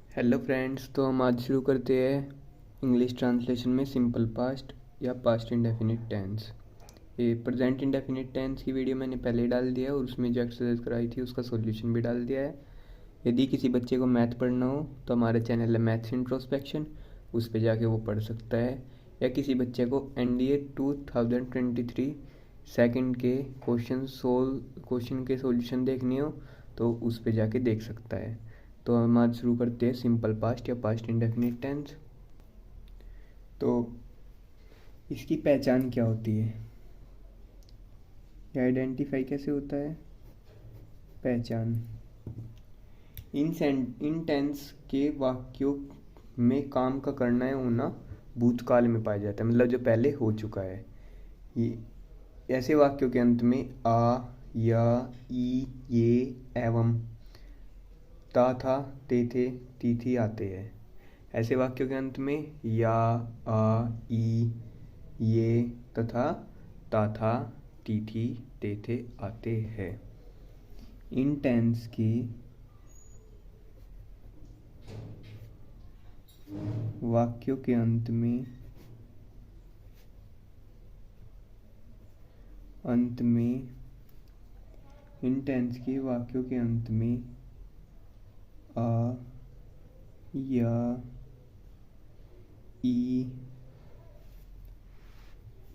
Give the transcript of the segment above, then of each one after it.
Hello friends, तो हम आज शुरू करते हैं इंग्लिश ट्रांसलेशन में सिंपल पास्ट या पास्ट इंडेफिनिट टेंस। ये प्रेजेंट इंडेफिनिट टेंस की वीडियो मैंने पहले डाल दिया है और उसमें जो एक्सरसाइज कराई थी उसका सॉल्यूशन भी डाल दिया है। यदि किसी बच्चे को मैथ पढ़ना हो तो हमारा चैनल है मैथ्स इंट्रोस्पेक्शन, उस पर जाके वो पढ़ सकता है। या किसी बच्चे को NDA 2023 सेकंड के क्वेश्चन के सॉल्यूशन देखने हो तो उस पर जाके देख सकता है। तो हम आज शुरू करते हैं सिंपल पास्ट या पास्ट इंडेफिनिट टेंस। तो इसकी पहचान क्या होती है या आइडेंटिफाई कैसे होता है? पहचान इन टेंस के वाक्यों में काम का करना है होना भूतकाल में पाया जाता है, मतलब जो पहले हो चुका है। ये ऐसे वाक्यों के अंत में आ, या, ई, ये, एवं, ता, था, ते, थे, ती, थी आते हैं। ऐसे वाक्यों के अंत में या, आ, ई, ये तथा ता, था, ती, थी, ते, थे आते हैं। इन टेंस के वाक्यों के अंत में इन टेंस के वाक्यों के अंत में आ, या, ई,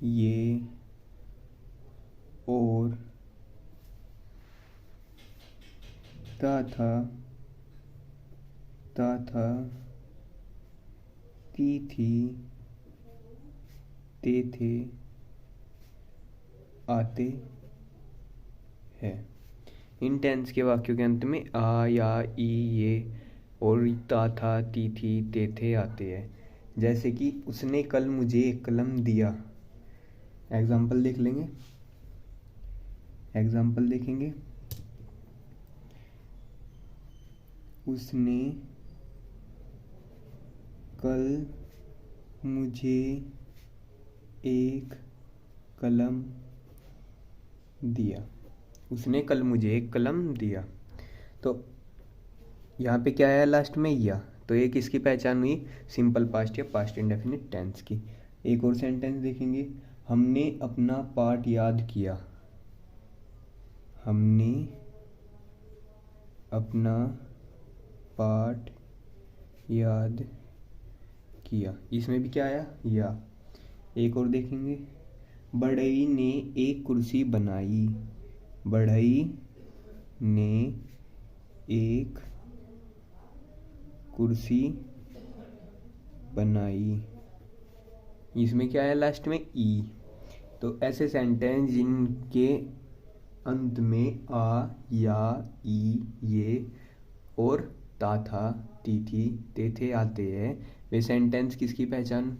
ये और ता, था, ती, थी, ते, थे आते हैं। इन टेंस के वाक्यों के अंत में आ, या, ई, ये और ता, था, ती, थी, ते, थे आते हैं। जैसे कि उसने कल मुझे एक कलम दिया। एग्जाम्पल देखेंगे। उसने कल मुझे एक कलम दिया। उसने कल मुझे एक कलम दिया। तो यहाँ पे क्या है लास्ट में? या। तो ये किसकी पहचान हुई? सिंपल पास्ट या पास्ट इंडेफिनिट टेंस की। एक और सेंटेंस देखेंगे। हमने अपना पाठ याद किया। हमने अपना पाठ याद किया। इसमें भी क्या आया? या। एक और देखेंगे। बढ़ई ने एक कुर्सी बनाई। बढ़ई ने एक कुर्सी बनाई। इसमें क्या है लास्ट में? ई। तो ऐसे सेंटेंस जिनके अंत में आ, या, ई, ये और ता, था, ती, थी, ते, थे आते हैं, वे सेंटेंस किसकी पहचान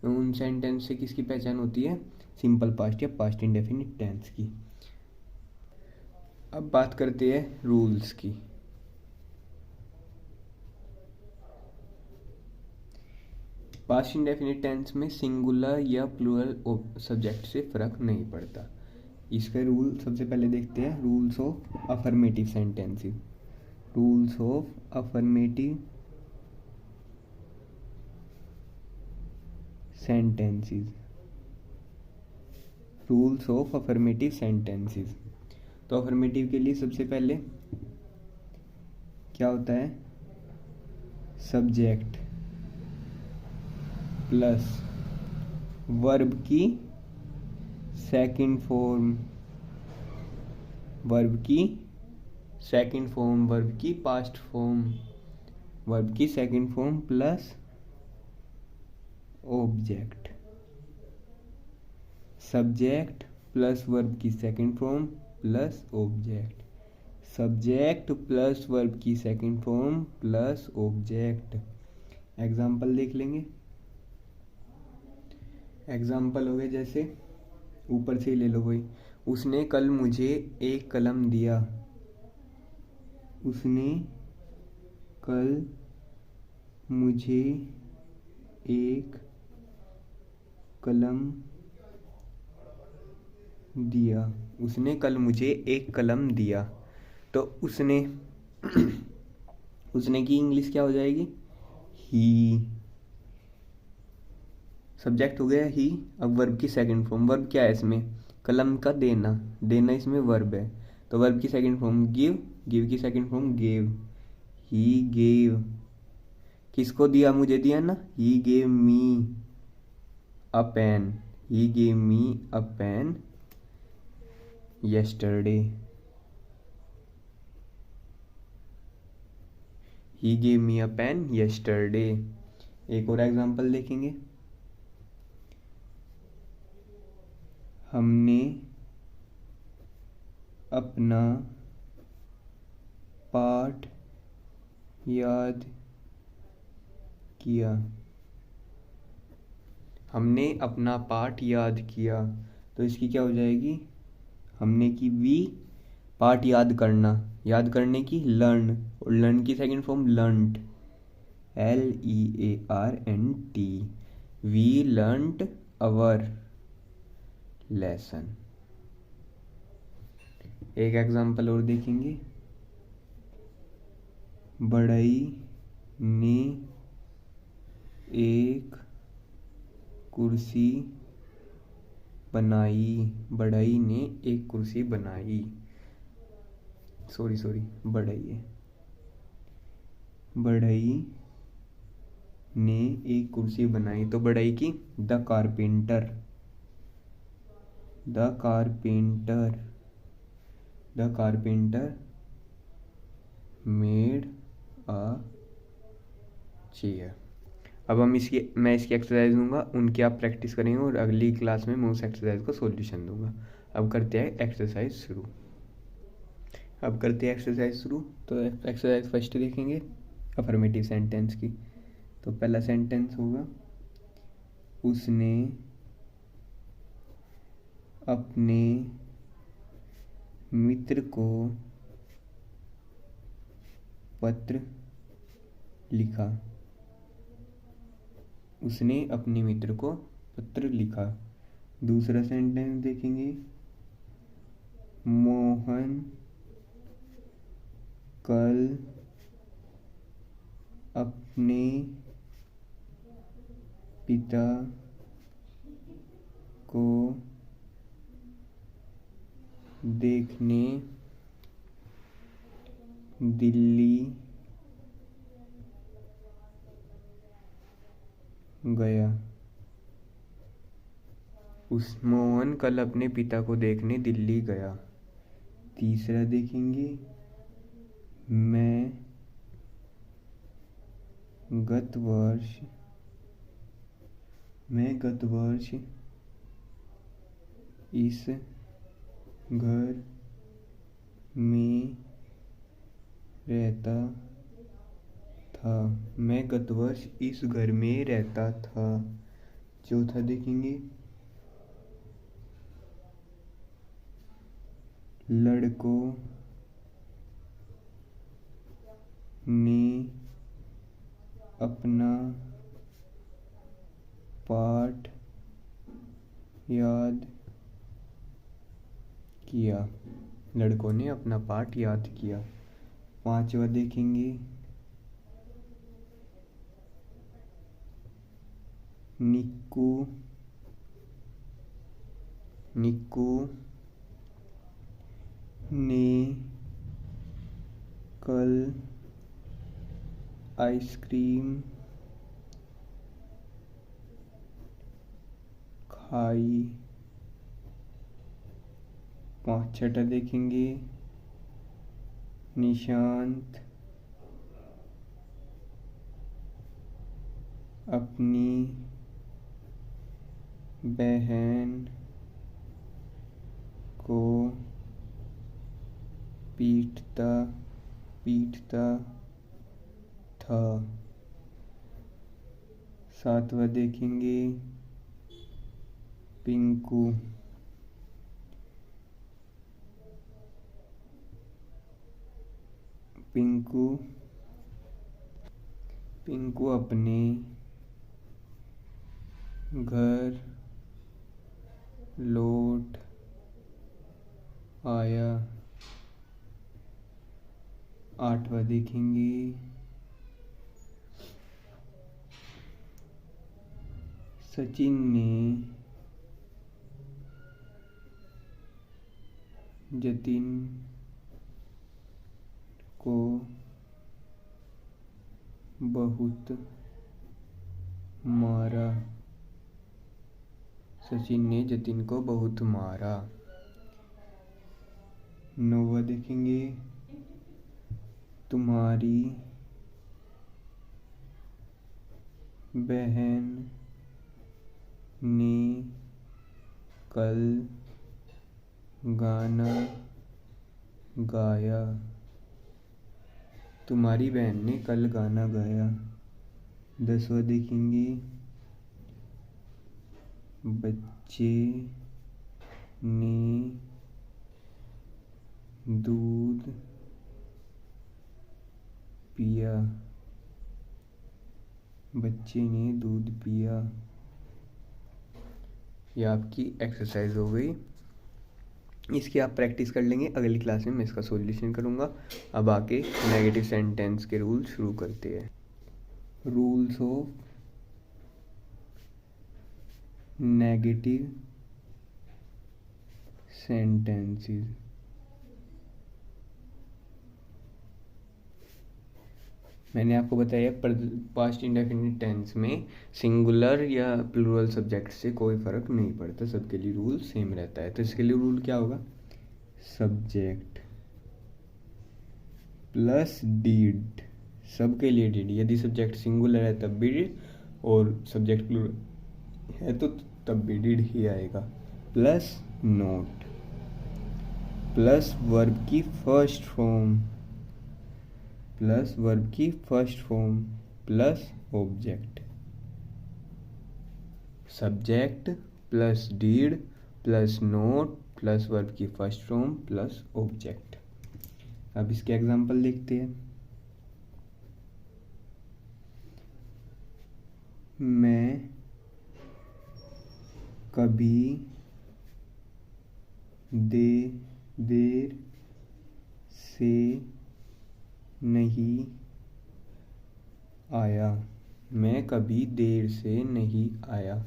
उन सेंटेंस से किसकी पहचान होती है? सिंपल पास्ट या पास्ट इंडेफिनिट टेंस की। अब बात करते हैं रूल्स की। पास्ट इंडेफिनिट टेंस में सिंगुलर या प्लूरल सब्जेक्ट से फर्क नहीं पड़ता। इसके रूल सबसे पहले देखते हैं। Rules of affirmative sentences. Rules of affirmative sentences. Rules of affirmative sentences. तो अफर्मेटिव के लिए सबसे पहले क्या होता है? सब्जेक्ट प्लस वर्ब की सेकंड फॉर्म, वर्ब की पास्ट फॉर्म, वर्ब की second form plus object. Subject plus verb की second form plus object. Subject plus verb की second form plus object. Example देख लेंगे। एग्जाम्पल हो गए, जैसे ऊपर से ही ले लो वही। उसने कल मुझे एक कलम दिया। उसने कल मुझे एक कलम दिया। उसने कल मुझे एक कलम दिया। तो उसने उसने की इंग्लिश क्या हो जाएगी, ही। सब्जेक्ट हो गया ही। अब वर्ब की सेकंड फॉर्म, वर्ब क्या है इसमें, कलम का देना, देना इसमें वर्ब है, तो वर्ब की सेकंड फॉर्म गिव, गिव की second form gave, he gave. किसको दिया, मुझे दिया ना, he gave me a pen, he gave me a pen yesterday, he gave me a pen yesterday। एक और एग्जांपल देखेंगे, हमने अपना पाठ याद किया, हमने अपना पाठ याद किया, तो इसकी क्या हो जाएगी, हमने की वी, पाठ याद करना, याद करने की लर्न, और लर्न की second form learned, LEARNT, we learned our lesson. एक एग्जांपल और देखेंगे, बढ़ई ने एक कुर्सी बनाई, बढ़ई ने एक कुर्सी बनाई, सॉरी बढ़ई है, बढ़ई ने एक कुर्सी बनाई, तो बढ़ई की the carpenter, the carpenter, the carpenter made a chair. अब मैं इसकी एक्सरसाइज दूंगा, उनकी आप प्रैक्टिस करेंगे और अगली क्लास में मैं उस एक्सरसाइज का सॉल्यूशन दूंगा। अब करते हैं एक्सरसाइज शुरू। तो एक्सरसाइज फर्स्ट देखेंगे अफर्मेटिव सेंटेंस की। तो पहला सेंटेंस होगा, उसने अपने मित्र को पत्र लिखा, उसने अपने मित्र को पत्र लिखा। दूसरा सेंटेंस देखेंगे, मोहन कल अपने पिता को देखने दिल्ली गया, मोहन कल अपने पिता को देखने दिल्ली गया। तीसरा देखेंगे, मैं गत वर्ष इस घर में रहता था, मैं गत वर्ष इस घर में रहता था। चौथा देखेंगे, लड़कों ने अपना पाठ याद किया, लड़कों ने अपना पाठ याद किया। पांचवा देखेंगे, निक्कू ने कल आइसक्रीम खाई। छठा देखेंगे, निशांत अपनी बहन को पीटता था। सातवां देखेंगे, पिंकू अपने घर लौट आया। आठवां देखेंगे, सचिन ने जतिन को बहुत मारा। सचिन ने जतिन को बहुत मारा। 9वां देखेंगे, तुम्हारी बहन ने कल गाना गाया। तुम्हारी बहन ने कल गाना गाया। 10वां देखेंगे, बच्चे ने दूध पिया। बच्चे ने दूध पिया। ये आपकी एक्सरसाइज हो गई। इसकी आप प्रैक्टिस कर लेंगे। अगली क्लास में मैं इसका सॉल्यूशन करूँगा। अब आके नेगेटिव सेंटेंस के रूल शुरू करते हैं। Rules of negative sentences. मैंने आपको बताया पास्ट इंडेफिनिट टेंस में सिंगुलर या प्लूरल सब्जेक्ट से कोई फ़र्क नहीं पड़ता, सबके लिए रूल सेम रहता है। तो इसके लिए रूल क्या होगा? सब्जेक्ट प्लस डीड, सबके लिए डीड। यदि सब्जेक्ट सिंगुलर है तब भी डीड, और सब्जेक्ट प्लूरल है तो तब भी डीड ही आएगा। प्लस नोट, प्लस वर्ब की फर्स्ट फॉर्म, प्लस वर्ब की first form, plus object. Subject plus did plus not plus verb की फर्स्ट फॉर्म प्लस ऑब्जेक्ट। अब इसके एग्जांपल देखते हैं। मैं कभी देर से नहीं आया। मैं कभी देर से नहीं आया।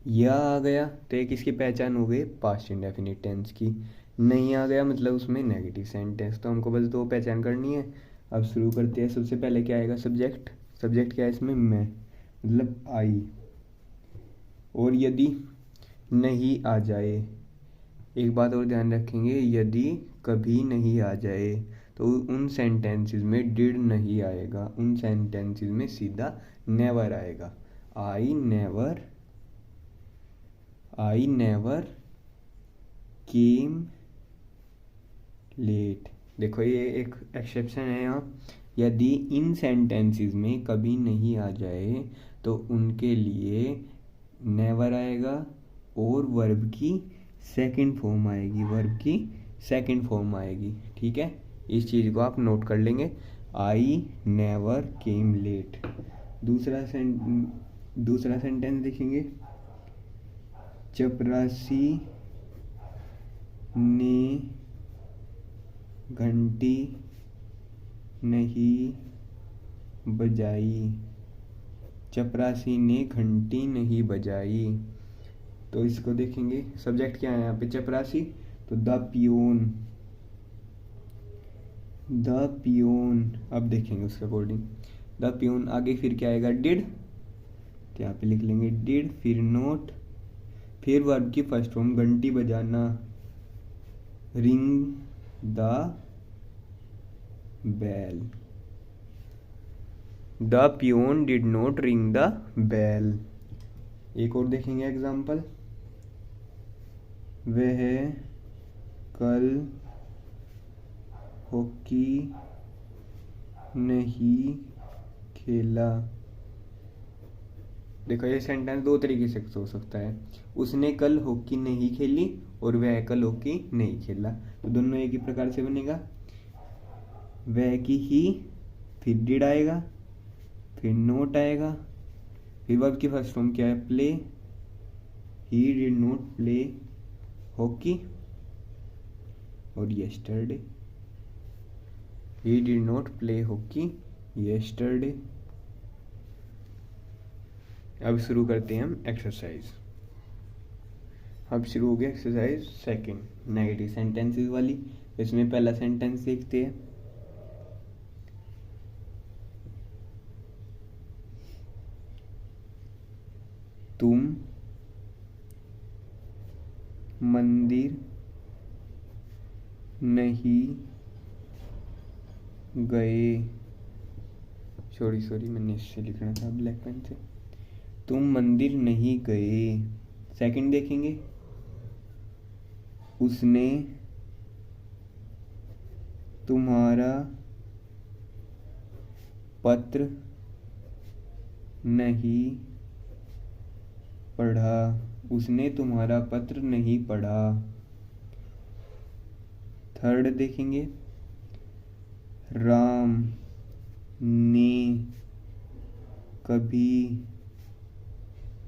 यह आ गया तो एक इसकी पहचान हो गई पास्ट इंडेफिनिट टेंस की। नहीं आ गया मतलब उसमें नेगेटिव सेंटेंस। तो हमको बस दो पहचान करनी है। अब शुरू करते हैं। सबसे पहले क्या आएगा? सब्जेक्ट। सब्जेक्ट क्या है इसमें? मैं, मतलब आई। और यदि नहीं आ जाए, एक बात और ध्यान रखेंगे, यदि कभी नहीं आ जाए तो उन सेंटेंसेस में डिड नहीं आएगा, उन सेंटेंसेस में सीधा नेवर आएगा। I never came late. देखो ये एक एक्सेप्शन है यहाँ। यदि इन सेंटेंसेस में कभी नहीं आ जाए तो उनके लिए नेवर आएगा और वर्ब की सेकंड फॉर्म आएगी, वर्ब की सेकंड फॉर्म आएगी। ठीक है, इस चीज़ को आप नोट कर लेंगे। I never came late. दूसरा सेंटेंस देखेंगे। चपरासी ने घंटी नहीं बजाई। चपरासी ने घंटी नहीं बजाई। तो इसको देखेंगे। सब्जेक्ट क्या है यहाँ पे? चपरासी। तो द पियोन। अब देखेंगे उसके अकॉर्डिंग। द पियोन आगे फिर क्या आएगा? डिड। तो यहाँ पे लिख लेंगे डिड, फिर नोट, फिर वर्ब की फर्स्ट फॉर्म घंटी बजाना, ring the bell. The peon did not ring the bell. एक और देखेंगे एग्जाम्पल। वह कल हॉकी नहीं खेला। देखो ये सेंटेंस दो तरीके से हो सकता है। उसने कल हॉकी नहीं खेली और वह कल हॉकी नहीं खेला। तो दोनों एक ही प्रकार से बनेगा। वह की ही, फिर डिड आएगा, फिर नोट आएगा, फिर वर्ब की फर्स्ट फॉर्म क्या है? Play. He did not play hockey. और yesterday, he did not play hockey yesterday। अब शुरू करते हैं हम एक्सरसाइज। अब शुरू हो गया एक्सरसाइज सेकंड, नेगेटिव सेंटेंसेस वाली। इसमें पहला सेंटेंस देखते हैं। तुम मंदिर नहीं गए। सॉरी मैंने इससे लिखना था ब्लैक पेन से। तुम मंदिर नहीं गए। सेकंड देखेंगे, उसने तुम्हारा पत्र नहीं पढ़ा। उसने तुम्हारा पत्र नहीं पढ़ा। थर्ड देखेंगे, राम ने कभी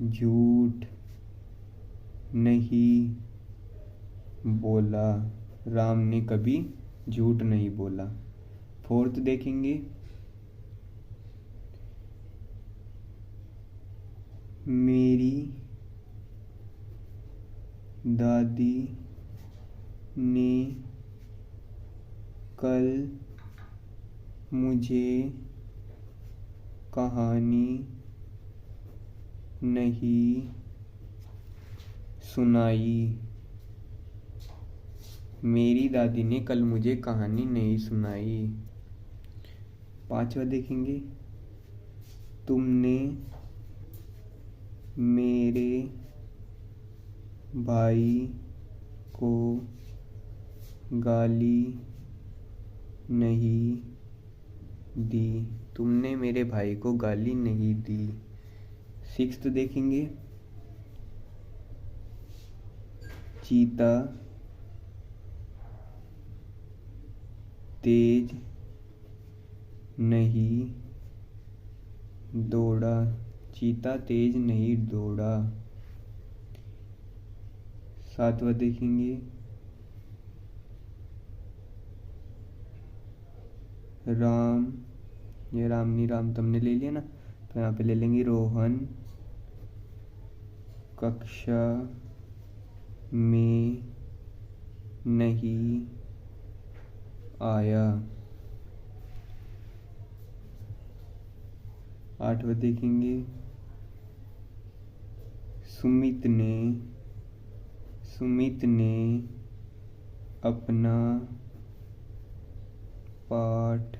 झूठ नहीं बोला। राम ने कभी झूठ नहीं बोला। फोर्थ देखेंगे, मेरी दादी ने कल मुझे कहानी नहीं सुनाई। मेरी दादी ने कल मुझे कहानी नहीं सुनाई। पांचवा देखेंगे, तुमने मेरे भाई को गाली नहीं दी। तुमने मेरे भाई को गाली नहीं दी। सिक्स्थ देखेंगे, चीता तेज नहीं दौड़ा। चीता तेज नहीं दौड़ा। सातवां देखेंगे, राम, ये राम नहीं, राम तुमने ले लिया ना, तो यहाँ पे ले लेंगे रोहन कक्षा में नहीं आया। आठवां देखेंगे, सुमित ने अपना पाठ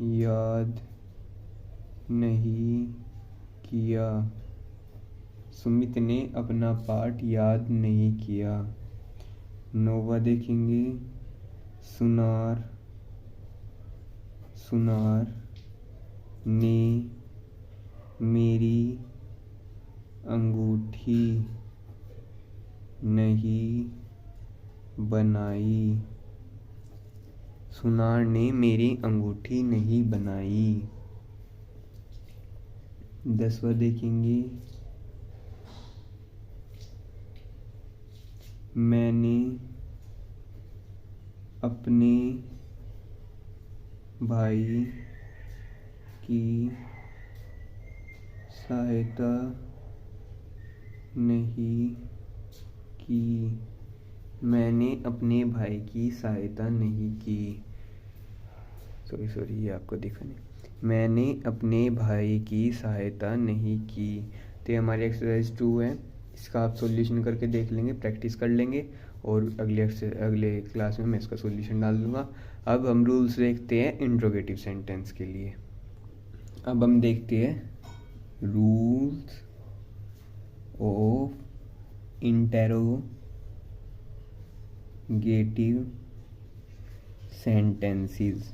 याद नहीं किया। सुमित ने अपना पाठ याद नहीं किया। नौवां देखेंगे, सुनार ने मेरी अंगूठी नहीं बनाई। सुनार ने मेरी अंगूठी नहीं बनाई। 10वां देखेंगे, मैंने अपने भाई की सहायता नहीं की। मैंने अपने भाई की सहायता नहीं की। सॉरी ये आपको दिखा नहीं। मैंने अपने भाई की सहायता नहीं की। तो हमारी एक्सरसाइज 2 है। इसका आप सॉल्यूशन करके देख लेंगे, प्रैक्टिस कर लेंगे, और अगले क्लास में मैं इसका सॉल्यूशन डाल दूंगा। अब हम रूल्स देखते हैं इंट्रोगेटिव सेंटेंस के लिए। अब हम देखते हैं रूल्स ऑफ इंटेरोगेटिव सेंटेंसेस।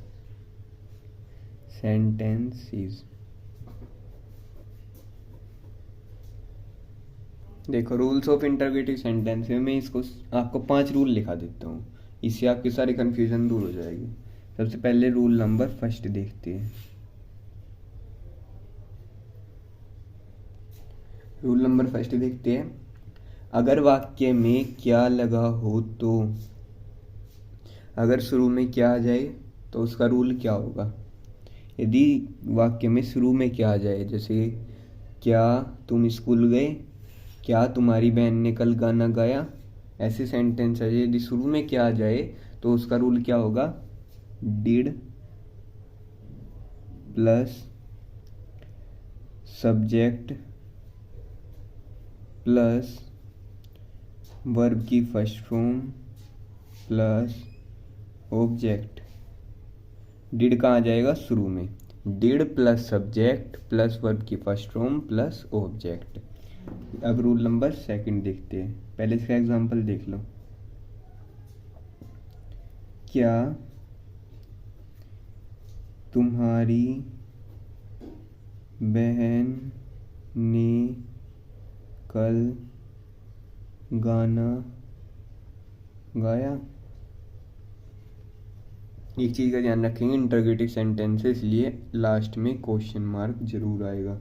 देखो, रूल्स ऑफ इंटरोगेटिव सेंटेंस में मैं इसको आपको 5 रूल लिखा देता हूँ, इससे आपकी सारी कन्फ्यूजन दूर हो जाएगी। सबसे पहले रूल नंबर फर्स्ट देखते हैं। रूल नंबर फर्स्ट देखते हैं, अगर वाक्य में क्या लगा हो तो, अगर शुरू में क्या आ जाए तो उसका रूल क्या होगा। यदि वाक्य में शुरू में क्या आ जाए, जैसे क्या तुम स्कूल गए, क्या तुम्हारी बहन ने कल गाना गाया। ऐसे सेंटेंस है, यदि शुरू में क्या आ जाए तो उसका रूल क्या होगा, did plus subject plus verb की first form plus object. Did कहाँ जाएगा, शुरू में। Did plus subject plus verb की फर्स्ट फॉर्म प्लस ऑब्जेक्ट। अब रूल नंबर सेकंड देखते हैं, पहले इसका एग्जांपल देख लो। क्या तुम्हारी बहन ने कल गाना गाया। एक चीज़ का ध्यान रखेंगे, इंटरोगेटिव सेंटेंस है इसलिए लास्ट में क्वेश्चन मार्क जरूर आएगा।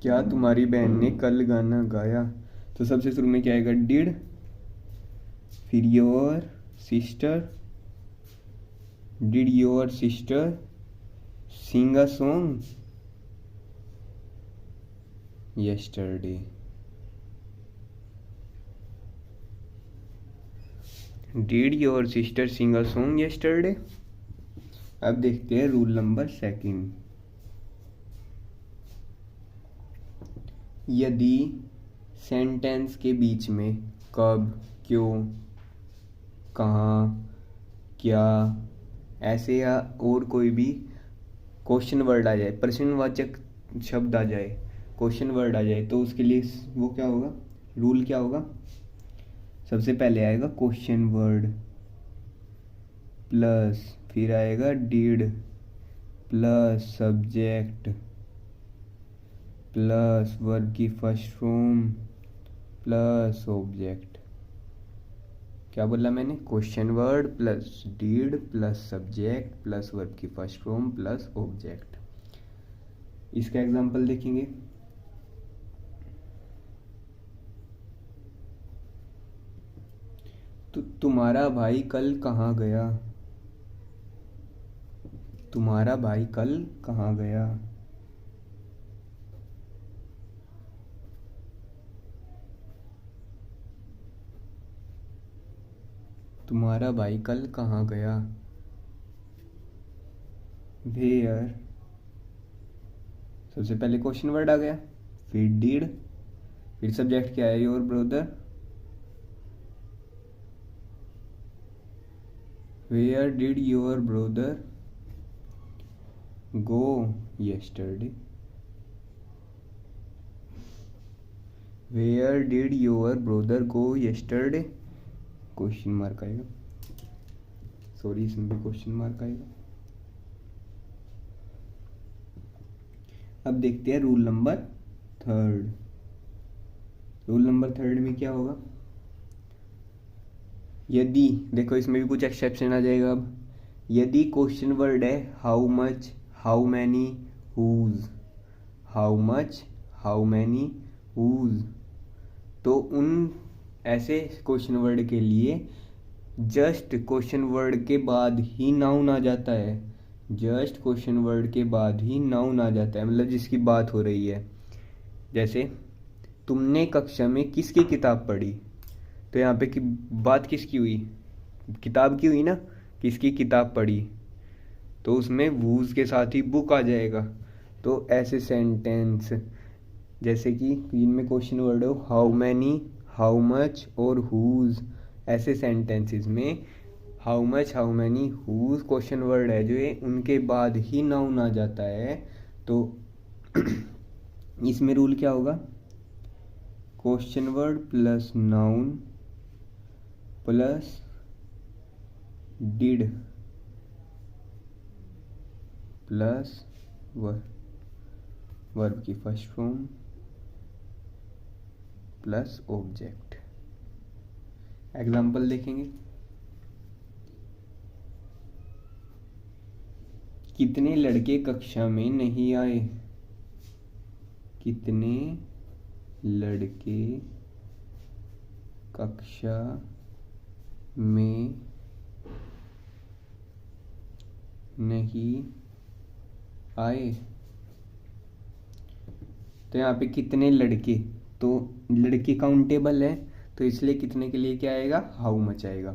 क्या तुम्हारी बहन ने कल गाना गाया, तो सबसे शुरू में क्या आएगा, डिड, फिर your sister, did your sister sing a song yesterday। Did your sister sing a song yesterday। अब देखते हैं रूल नंबर सेकंड। यदि सेंटेंस के बीच में कब, क्यों, कहाँ, क्या ऐसे या और कोई भी क्वेश्चन वर्ड आ जाए, प्रश्नवाचक शब्द आ जाए, क्वेश्चन वर्ड आ जाए, तो उसके लिए वो क्या होगा, रूल क्या होगा। सबसे पहले आएगा क्वेश्चन वर्ड प्लस फिर आएगा did plus subject plus verb की फर्स्ट फॉर्म प्लस ऑब्जेक्ट। क्या बोला मैंने, question word plus did plus subject plus verb की फर्स्ट फॉर्म प्लस ऑब्जेक्ट। इसका एग्जांपल देखेंगे। तो तुम्हारा भाई कल कहाँ गया, तुम्हारा भाई कल कहाँ गया। तुम्हारा भाई कल कहाँ गया। वेयर, सबसे पहले क्वेश्चन वर्ड आ गया, फिर डिड, फिर सब्जेक्ट क्या है, your brother. Where did your brother go yesterday। Where did your brother go yesterday, question mark आएगा, सॉरी इसमें भी क्वेश्चन मार्क आएगा। अब देखते हैं rule number third. Rule number third में क्या होगा, यदि देखो इसमें भी कुछ एक्सेप्शन आ जाएगा। अब यदि क्वेश्चन वर्ड है how much, how many, whose, how much, how many, whose, तो उन ऐसे क्वेश्चन वर्ड के लिए जस्ट क्वेश्चन वर्ड के बाद ही नाउन आ जाता है। जस्ट क्वेश्चन वर्ड के बाद ही नाउन आ जाता है, मतलब जिसकी बात हो रही है। जैसे तुमने कक्षा में किसकी किताब पढ़ी, तो यहाँ पे बात किसकी हुई, किताब की हुई ना, किसकी किताब पढ़ी, तो उसमें वूज के साथ ही बुक आ जाएगा। तो ऐसे सेंटेंस जैसे कि इनमें क्वेश्चन वर्ड हो हाउ मैनी, हाउ मच और हुज, ऐसे सेंटेंसेस में how much, how many, whose question word है जो ये उनके बाद ही नाउन आ जाता है। तो इसमें रूल क्या होगा, question word plus noun plus did plus verb की first form plus object. Example देखेंगे। कितने लड़के कक्षा में नहीं आए, कितने लड़के कक्षा में नहीं आए। तो यहाँ पे कितने लड़के, तो लड़के काउंटेबल है, तो इसलिए कितने के लिए क्या आएगा, हाउ मच आएगा।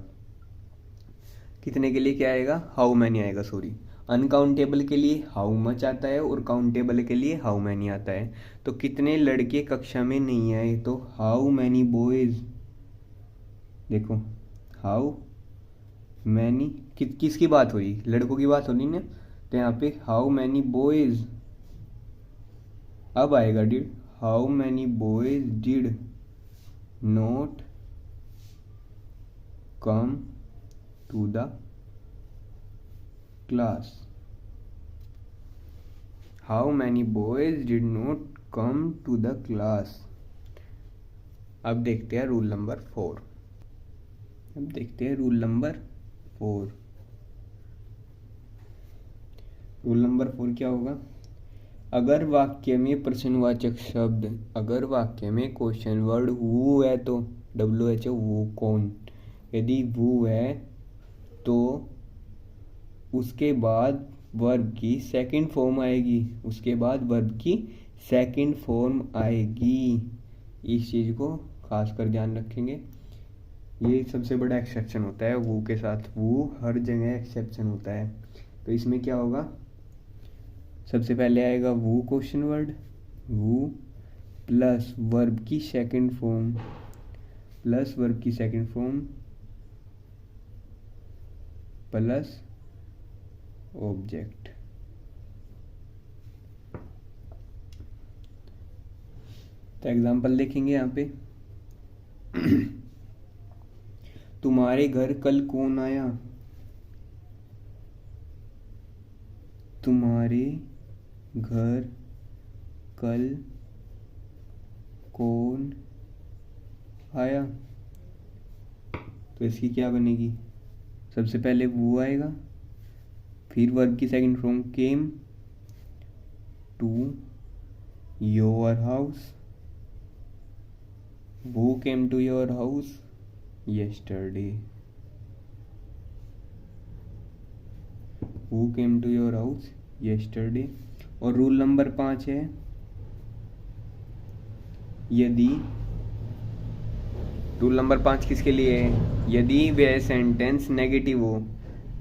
कितने के लिए क्या आएगा, हाउ मैनी आएगा, सॉरी। अनकाउंटेबल के लिए हाउ मच आता है और काउंटेबल के लिए हाउ मैनी आता है। तो कितने लड़के कक्षा में नहीं आए, तो हाउ मैनी बॉयज, देखो हाउ मैनी किसकी बात हो रही, लड़कों की बात हो रही ना, तो यहाँ पे हाउ मैनी बॉयज, अब आएगा did, how many boys did not come to the class, how many boys did not come to the class. अब देखते हैं रूल नंबर 4। अब देखते हैं रूल नंबर 4। रूल नंबर 4 क्या होगा, अगर वाक्य में प्रश्नवाचक शब्द, अगर वाक्य में क्वेश्चन वर्ड वो है तो WHO वो कौन, यदि वो है तो उसके बाद वर्ब की सेकंड फॉर्म आएगी, उसके बाद वर्ब की सेकंड फॉर्म आएगी। इस चीज़ को खास कर ध्यान रखेंगे, ये सबसे बड़ा एक्सेप्शन होता है वो के साथ, वो हर जगह एक्सेप्शन होता है। तो इसमें क्या होगा, सबसे पहले आएगा वो क्वेश्चन वर्ड, वो प्लस वर्ब की सेकंड फॉर्म, प्लस वर्ब की सेकंड फॉर्म प्लस ऑब्जेक्ट। तो एग्जांपल देखेंगे यहाँ पे तुम्हारे घर कल कौन आया, तुम्हारे घर कल कौन आया, तो इसकी क्या बनेगी, सबसे पहले वो आएगा, फिर वर्ब की second form came to your house, वो came to your house yesterday, who came to your house yesterday। और रूल नंबर 5 है, यदि, रूल नंबर 5 किसके लिए है, यदि वह सेंटेंस नेगेटिव हो,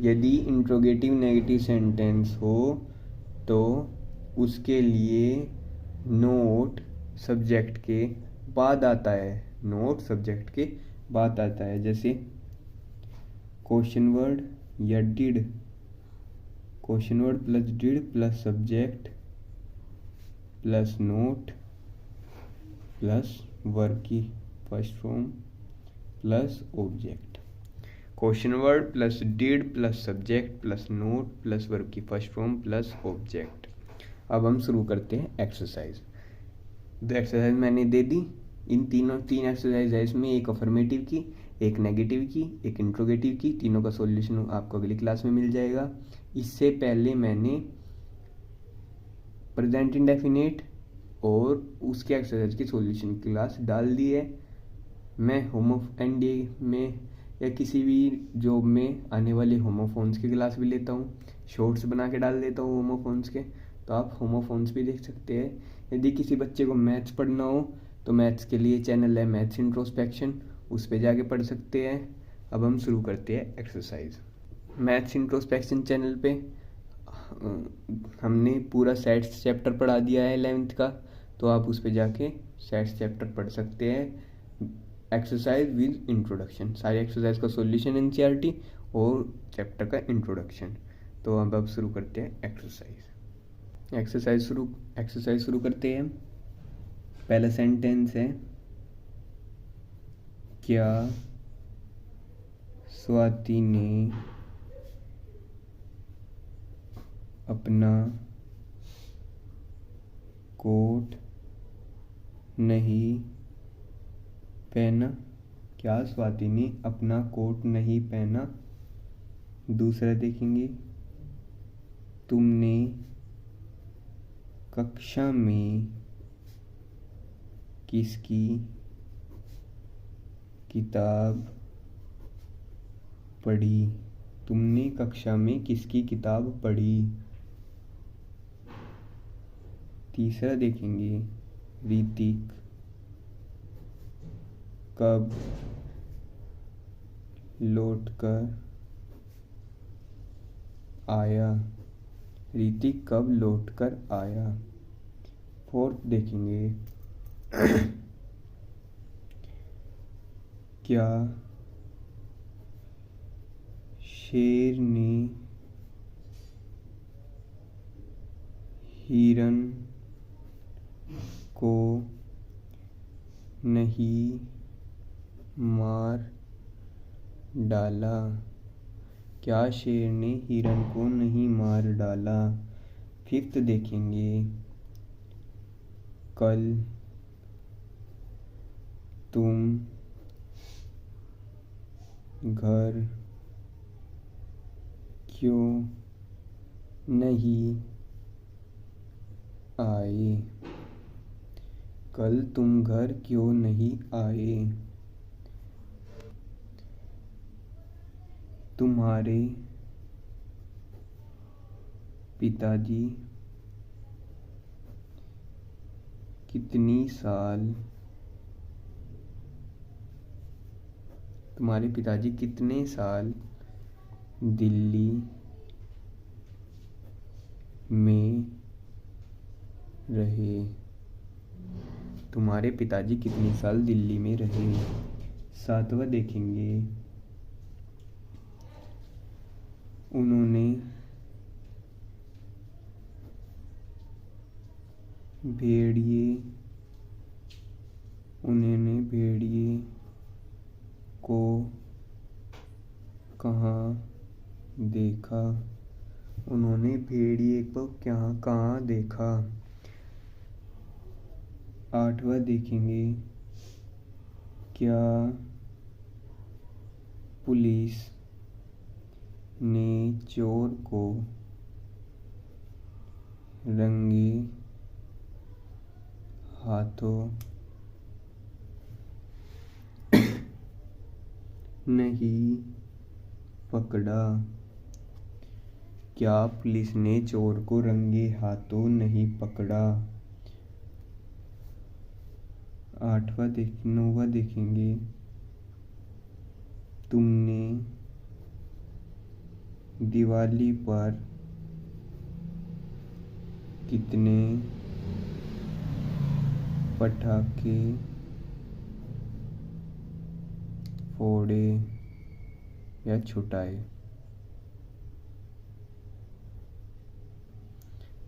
यदि इंट्रोगेटिव नेगेटिव सेंटेंस हो तो उसके लिए नोट सब्जेक्ट के बाद आता है, नोट सब्जेक्ट के बाद आता है। जैसे क्वेश्चन वर्ड या did, question word plus did plus subject plus not plus verb की first form plus object, question word plus did plus subject plus not plus verb की फर्स्ट फॉर्म प्लस ऑब्जेक्ट। अब हम शुरू करते हैं exercise. तो exercise मैंने दे दी, इन तीन एक्सरसाइज है इसमें, एक अफर्मेटिव की, एक नेगेटिव की, एक इंट्रोगेटिव की। तीनों का सॉल्यूशन आपको अगली क्लास में मिल जाएगा। इससे पहले मैंने प्रेजेंट इंडेफिनिट और उसके एक्सरसाइज की सॉल्यूशन की क्लास डाल दी है। मैं एनडीए में या किसी भी जॉब में आने वाले होमोफोन्स की क्लास भी लेता हूँ, शॉर्ट्स बना के डाल देता हूँ होमोफोन्स के, तो आप होमोफोन्स भी देख सकते हैं। यदि किसी बच्चे को मैथ्स पढ़ना हो तो मैथ्स के लिए चैनल है मैथ्स इंट्रोस्पेक्शन, उस पर जाके पढ़ सकते हैं। अब हम शुरू करते हैं एक्सरसाइज। मैथ्स इंट्रोस्पेक्शन चैनल पे हमने पूरा सेट्स चैप्टर पढ़ा दिया है 11th का, तो आप उस पर जाके सेट्स चैप्टर पढ़ सकते हैं। एक्सरसाइज विद इंट्रोडक्शन, सारी एक्सरसाइज का सॉल्यूशन एनसीईआरटी और चैप्टर का इंट्रोडक्शन। तो अब शुरू करते हैं एक्सरसाइज शुरू करते हैं। पहला सेंटेंस है, क्या स्वाति ने अपना कोट नहीं पहना, क्या स्वाति ने अपना कोट नहीं पहना। दूसरा देखेंगे, तुमने कक्षा में किसकी किताब पढ़ी, तुमने कक्षा में किसकी किताब पढ़ी। तीसरा देखेंगे, ऋतिक कब लौटकर आया। ऋतिक कब लौटकर आया। फोर्थ देखेंगे क्या शेर ने हिरन को नहीं मार डाला। क्या शेर ने हिरन को नहीं मार डाला। फिफ्थ देखेंगे कल तुम घर क्यों नहीं आए। कल तुम घर क्यों नहीं आए। तुम्हारे पिताजी कितनी साल तुम्हारे पिताजी कितने साल दिल्ली में रहे। तुम्हारे पिताजी कितने साल दिल्ली में रहे। सातवां देखेंगे उन्होंने भेड़िए को कहाँ देखा। उन्होंने भेड़िए को कहाँ देखा। आठवां देखेंगे क्या पुलिस ने चोर को रंगे हाथों नहीं पकड़ा। क्या पुलिस ने चोर को रंगे हाथों नहीं पकड़ा। नौवां देखेंगे तुमने दिवाली पर कितने पटाखे फोड़े या छुटाए।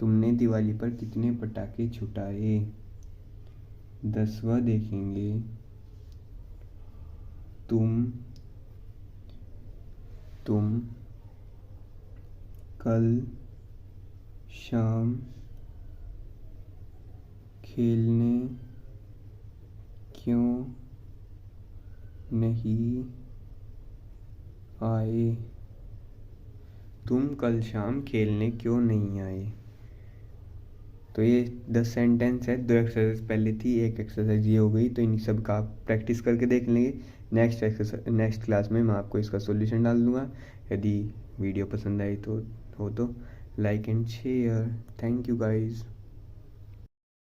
तुमने दिवाली पर कितने पटाखे छुटाए। 10वां देखेंगे तुम कल शाम खेलने क्यों नहीं आए। तुम कल शाम खेलने क्यों नहीं आए। तो ये 10 सेंटेंस है। 2 एक्सरसाइज पहले थी, एक एक्सरसाइज ये हो गई। तो इन सब का आप प्रैक्टिस करके देख लेंगे। नेक्स्ट क्लास में मैं आपको इसका सॉल्यूशन डाल दूंगा। यदि वीडियो पसंद आई तो like and share. Thank you guys.